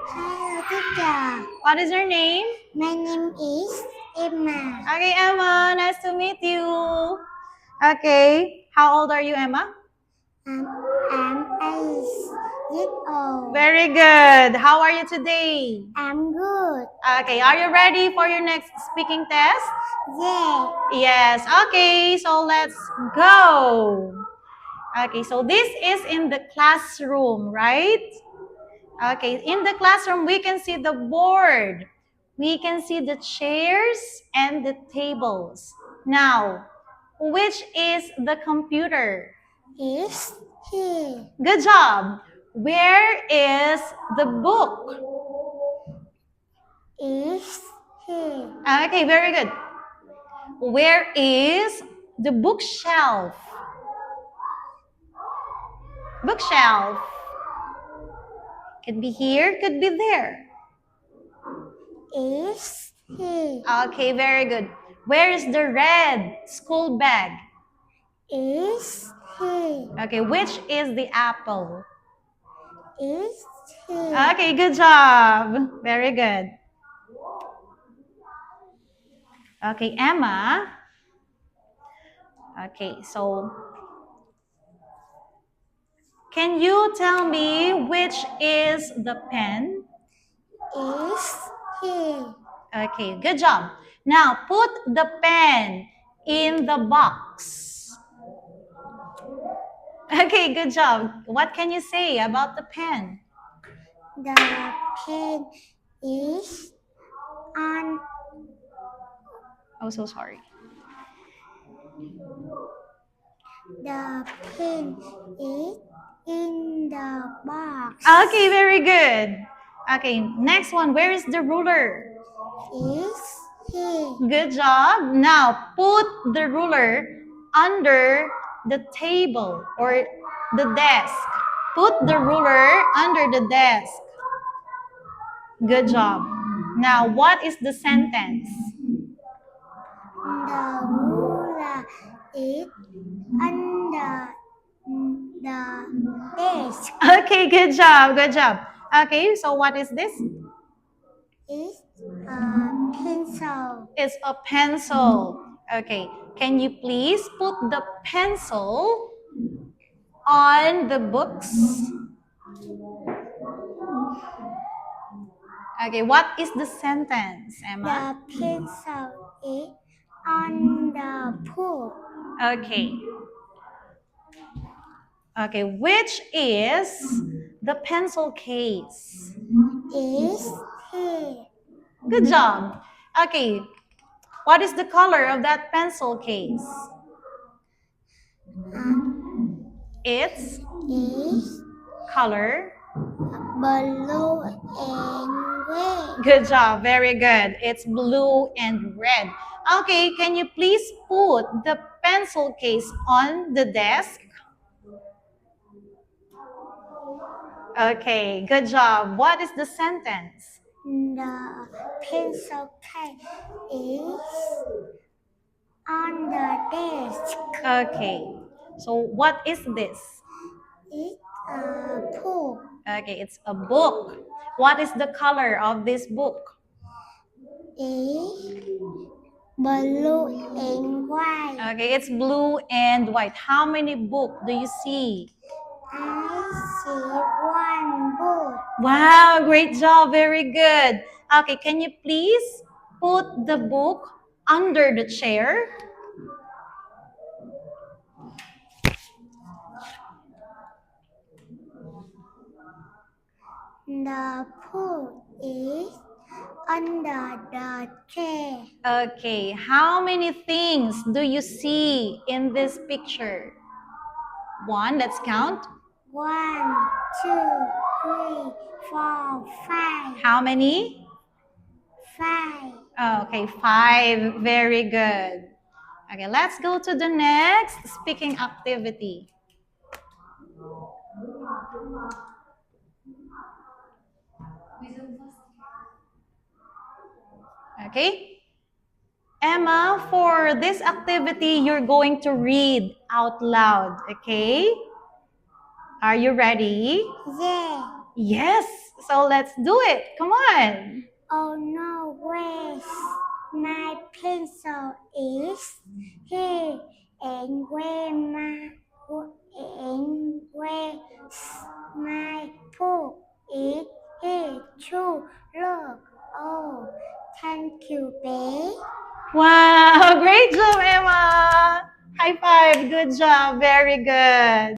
Hello, teacher. What is your name? My name is Emma. Okay, Emma, nice to meet you. Okay, how old are you, Emma? I'm 8 years old. Very good. How are you today? I'm good. Okay, are you ready for your next speaking test? Yeah. Yes, okay, so let's go. Okay, so this is in the classroom, right? Okay, in the classroom, we can see the board. We can see the chairs and the tables. Now, which is the computer? Is here. Good job. Where is the book? Is here. Okay, very good. Where is the bookshelf? Bookshelf. Could be here, could be there. Is here. Okay, very good. Where is the red school bag? Is here. Okay, which is the apple? Is here. Okay, good job. Very good. Okay, Emma. Okay, so can you tell me which is the pen? Is here. Okay, good job. Now put the pen in the box. Okay, good job. What can you say about the pen? The pen is on. Oh, so sorry. The pen is in the box. Okay, very good. Okay, next one. Where is the ruler? Is here. Good job. Now put the ruler under the table or the desk. Put the ruler under the desk. Good job. Now, what is the sentence? The ruler is under the desk. Okay, good job. Good job. Okay, so what is this? Is a pencil. It's a pencil. Okay, can you please put the pencil on the books? Okay, what is the sentence, Emma? The pencil is on the book. Okay. Okay, which is the pencil case? Is here. Good job. Okay, what is the color of that pencil case? It's Is color. blue and red. Good job. Very good. It's blue and red. Okay, can you please put the pencil case on the desk? Okay, good job. What is the sentence? The pencil case is on the desk. Okay, so what is this? It's a book. Okay, it's a book. What is the color of this book? Is blue and white. Okay, it's blue and white. How many books do you see? I see one book. Wow, great job. Very good. Okay, can you please put the book under the chair? The book is under the chair. Okay, how many things do you see in this picture? One, let's count. 1, 2, 3, 4, 5. How many? 5. Okay, 5. Very good. Okay, let's go to the next speaking activity. Okay? Emma, for this activity, you're going to read out loud, okay? Are you ready? Yeah. Yes. So let's do it. Come on. Oh no, where's my pencil is here, and where's my book is here too. Look, oh, thank you, babe. Wow, great job, Emma. High five. Good job. Very good.